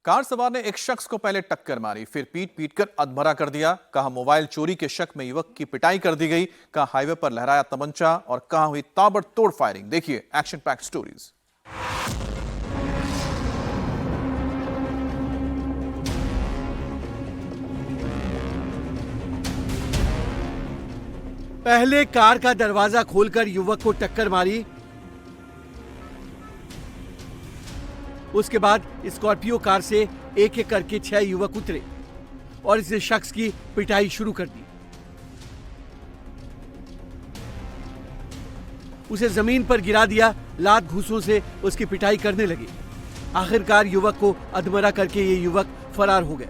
Car सवार ने एक शख्स को पहले टक्कर मारी, फिर पीट पीट कर अधमरा कर दिया। कहा मोबाइल चोरी के शक में युवक की पिटाई कर दी गई। कहा हाईवे पर लहराया तमंचा और कहा हुई ताबड़तोड़ फायरिंग। देखिए एक्शन पैक्ड स्टोरीज। पहले कार का दरवाजा खोलकर युवक को टक्कर मारी, उसके बाद स्कॉर्पियो कार से एक एक करके 6 युवक उतरे और इस शख्स की पिटाई शुरू कर दी। उसे जमीन पर गिरा दिया, लात घूंसों से उसकी पिटाई करने लगे। आखिरकार युवक को अधमरा करके ये युवक फरार हो गए।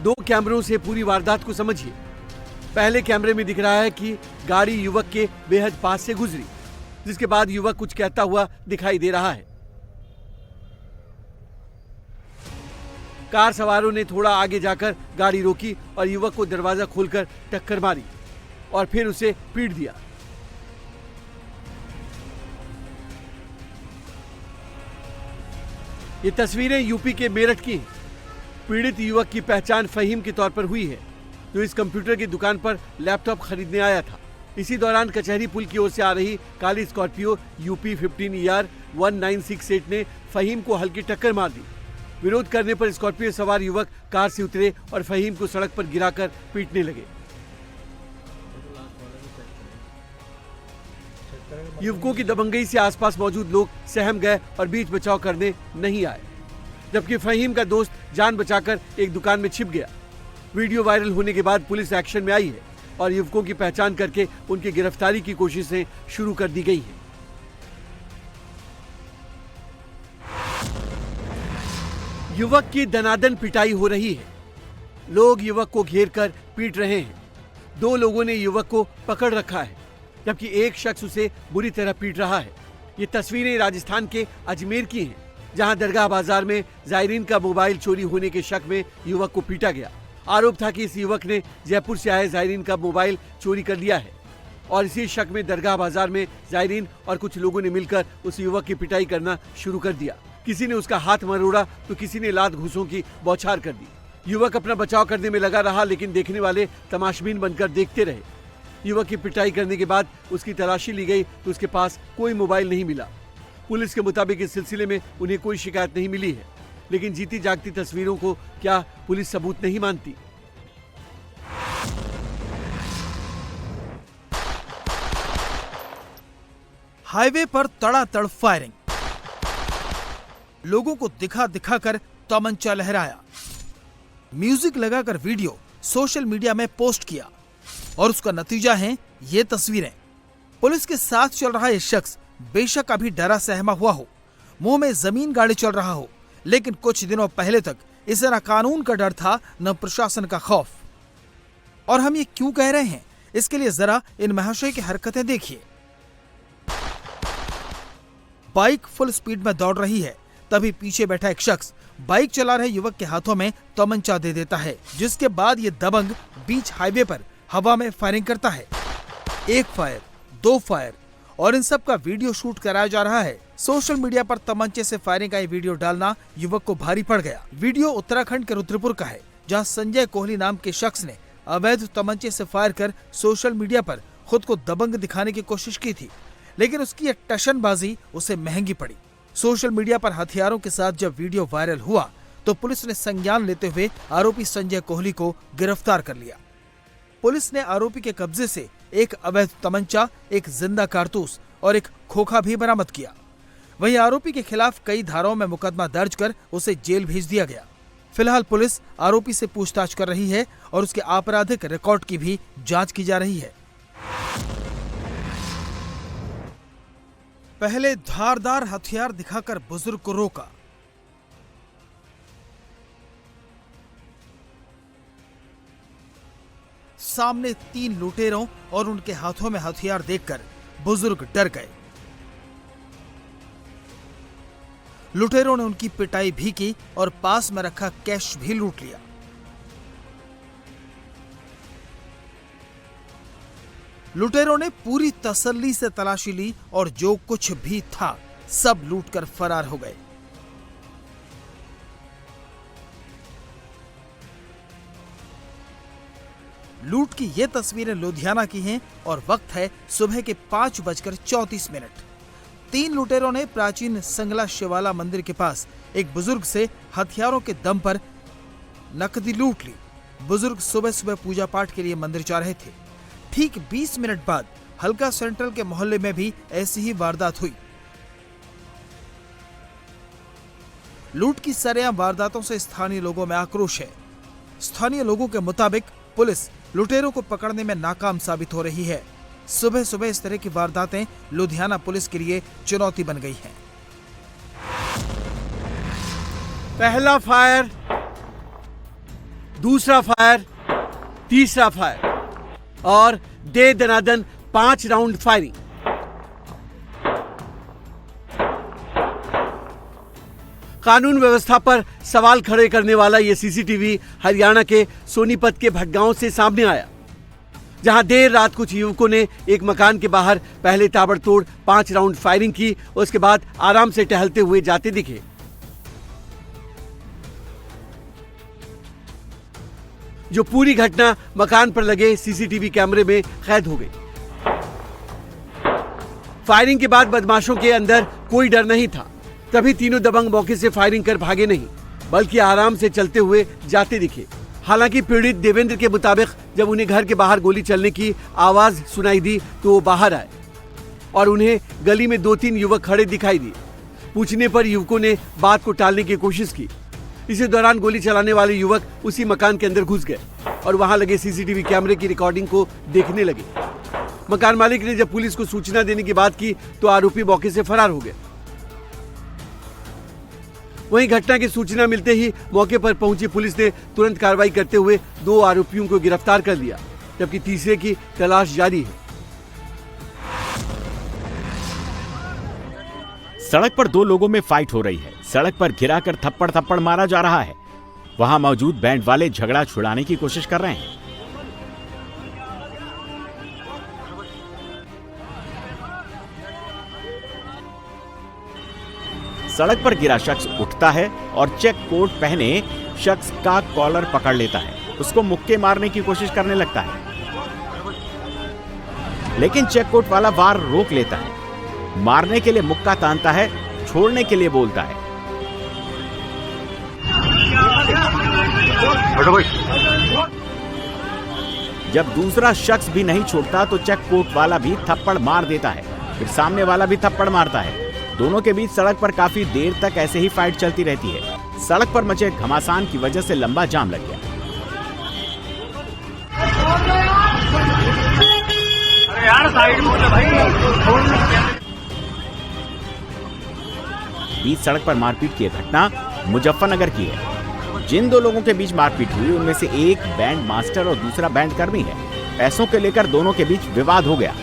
दो कैमरों से पूरी वारदात को समझिए। पहले कैमरे में दिख रहा है कि गाड़ी युवक के बेहद पास से गुजरी, जिसके बाद युवक कुछ कहता हुआ दिखाई दे रहा है। कार सवारों ने थोड़ा आगे जाकर गाड़ी रोकी और युवक को दरवाजा खोलकर टक्कर मारी और फिर उसे पीट दिया। ये तस्वीरें यूपी के मेरठ की हैं। पीड़ित युवक की पहचान फहीम के तौर पर हुई है, जो इस कंप्यूटर की दुकान पर लैपटॉप खरीदने आया था। इसी दौरान कचहरी पुल की ओर से आ रही काली स्कॉर्पियो यूपी 15ER 1968 ने फहीम को हल्की टक्कर मार दी। विरोध करने पर स्कॉर्पियो सवार युवक कार से उतरे और फहीम को सड़क पर गिराकर पीटने लगे। युवकों की दबंगई से आसपास मौजूद लोग सहम गए और बीच बचाव करने नहीं आए, जबकि फहीम का दोस्त जान बचाकर एक दुकान में छिप गया। वीडियो वायरल होने के बाद पुलिस एक्शन में आई है और युवकों की पहचान करके उनकी गिरफ्तारी की कोशिशें शुरू कर दी गई हैं। युवक की दनादन पिटाई हो रही है। लोग युवक को घेर कर पीट रहे हैं। 2 लोगों ने युवक को पकड़ रखा है, जबकि एक शख्स उसे बुरी तरह पीट रहा है। ये तस्वीरें राजस्थान के अजमेर की हैं, जहां दरगाह बाजार में जायरीन का मोबाइल चोरी होने के शक में युवक को पीटा गया। आरोप था कि इस युवक ने जयपुर से आए जायरीन का मोबाइल चोरी कर लिया है और इसी शक में दरगाह बाजार में जायरीन और कुछ लोगों ने मिलकर उस युवक की पिटाई करना शुरू कर दिया। किसी ने उसका हाथ मरोड़ा तो किसी ने लात घूंसों की बौछार कर दी। युवक अपना बचाव करने में लगा रहा, लेकिन देखने वाले तमाशबीन बनकर देखते रहे। युवक की पिटाई करने के बाद उसकी तलाशी ली गई तो उसके पास कोई मोबाइल नहीं मिला। पुलिस के मुताबिक इस सिलसिले में उन्हें कोई शिकायत नहीं मिली है, लेकिन जीती जागती तस्वीरों को क्या पुलिस सबूत नहीं मानती? हाईवे पर तड़ातड़ फायरिंग, लोगों को दिखा दिखा कर तमंचा लहराया, म्यूजिक लगाकर वीडियो सोशल मीडिया में पोस्ट किया और उसका नतीजा है ये तस्वीरें। पुलिस के साथ चल रहा ये शख्स बेशक अभी डरा सहमा हुआ हो, मुंह में जमीन गाड़ी चल रहा हो, लेकिन कुछ दिनों पहले तक इसे न कानून का डर था न प्रशासन का खौफ। और हम ये क्यों कह रहे हैं, इसके लिए जरा इन महाशय की हरकतें देखिए। बाइक फुल स्पीड में दौड़ रही है, तभी पीछे बैठा एक शख्स बाइक चला रहे युवक के हाथों में तमंचा दे देता है, जिसके बाद ये दबंग बीच हाईवे पर हवा में फायरिंग करता है। 1 फायर, 2 फायर और इन सब का वीडियो शूट कराया जा रहा है। सोशल मीडिया पर तमंचे से फायरिंग का ये वीडियो डालना युवक को भारी पड़ गया। वीडियो उत्तराखंड के रुद्रपुर का है, जहां संजय कोहली नाम के शख्स ने अवैध तमंचे से फायर कर सोशल मीडिया पर खुद को दबंग दिखाने की कोशिश की थी, लेकिन उसकी ये टशनबाजी उसे महंगी पड़ी। सोशल मीडिया पर हथियारों के साथ जब वीडियो वायरल हुआ तो पुलिस ने संज्ञान लेते हुए आरोपी संजय कोहली को गिरफ्तार कर लिया। पुलिस ने आरोपी के कब्जे से एक अवैध तमंचा, एक जिंदा कारतूस और एक खोखा भी बरामद किया। वहीं आरोपी के खिलाफ कई धाराओं में मुकदमा दर्ज कर उसे जेल भेज दिया गया। फिलहाल पुलिस आरोपी से पूछताछ कर रही है और उसके आपराधिक रिकॉर्ड की भी जांच की जा रही है। पहले धारदार हथियार दिखाकर बुजुर्ग को रोका, सामने 3 लुटेरों और उनके हाथों में हथियार देखकर बुजुर्ग डर गए। लुटेरों ने उनकी पिटाई भी की और पास में रखा कैश भी लूट लिया। लुटेरों ने पूरी तसल्ली से तलाशी ली और जो कुछ भी था सब लूटकर फरार हो गए। लूट की ये तस्वीरें लुधियाना की हैं और वक्त है सुबह के 5:34। 3 लुटेरों ने प्राचीन संगला शिवाला मंदिर के पास एक बुजुर्ग से हथियारों के दम पर नकदी लूट ली। बुजुर्ग सुबह सुबह पूजा पाठ के लिए मंदिर जा रहे थे। ठीक 20 मिनट बाद हल्का सेंट्रल के मोहल्ले में भी ऐसी ही वारदात हुई। लूट की सरेआम वारदातों से स्थानीय लोगों में आक्रोश है। स्थानीय लोगों के मुताबिक पुलिस लुटेरों को पकड़ने में नाकाम साबित हो रही है। सुबह सुबह इस तरह की वारदातें लुधियाना पुलिस के लिए चुनौती बन गई हैं। पहला फायर, दूसरा फायर, तीसरा फायर और दे दनादन 5 राउंड फायरिंग। कानून व्यवस्था पर सवाल खड़े करने वाला यह सीसीटीवी हरियाणा के सोनीपत के भटगांव से सामने आया, जहां देर रात कुछ युवकों ने एक मकान के बाहर पहले ताबड़तोड़ 5 राउंड फायरिंग की, उसके बाद आराम से टहलते हुए जाते दिखे। जो पूरी घटना मकान पर लगे सीसीटीवी कैमरे में कैद हो गई। फायरिंग के बाद बदमाशों के अंदर कोई डर नहीं था, तभी तीनों दबंग मौके से फायरिंग कर भागे नहीं, बल्कि आराम से चलते हुए जाते दिखे। हालांकि पीड़ित देवेंद्र के मुताबिक जब उन्हें घर के बाहर गोली चलने की आवाज सुनाई दी तो वो बाहर आए और उन्हें गली में 2-3 युवक खड़े दिखाई दिए। पूछने पर युवकों ने बात को टालने की कोशिश की। इसी दौरान गोली चलाने वाले युवक उसी मकान के अंदर घुस गए और वहां लगे सीसीटीवी कैमरे की रिकॉर्डिंग को देखने लगे। मकान मालिक ने जब पुलिस को सूचना देने की बात की तो आरोपी मौके से फरार हो गए। वहीं घटना की सूचना मिलते ही मौके पर पहुंची पुलिस ने तुरंत कार्रवाई करते हुए 2 आरोपियों को गिरफ्तार कर लिया, जबकि तीसरे की तलाश जारी है। सड़क पर 2 लोगों में फाइट हो रही है। सड़क पर गिराकर थप्पड़ मारा जा रहा है। वहां मौजूद बैंड वाले झगड़ा छुड़ाने की कोशिश कर रहे हैं। सड़क पर गिरा शख्स उठता है और चेक कोट पहने शख्स का कॉलर पकड़ लेता है। उसको मुक्के मारने की कोशिश करने लगता है, लेकिन चेक कोट वाला वार रोक लेता है। मारने के लिए मुक्का तानता है, छोड़ने के लिए बोलता है। जब दूसरा शख्स भी नहीं छोड़ता तो चेक कोट वाला भी थप्पड़ मार देता है, फिर सामने वाला भी थप्पड़ मारता है। दोनों के बीच सड़क पर काफी देर तक ऐसे ही फाइट चलती रहती है। सड़क पर मचे घमासान की वजह से लंबा जाम लग गया। बीच सड़क पर मारपीट की घटना मुजफ्फरनगर की है। जिन 2 लोगों के बीच मारपीट हुई उनमें से एक बैंड मास्टर और दूसरा बैंड कर्मी है। पैसों को लेकर दोनों के बीच विवाद हो गया।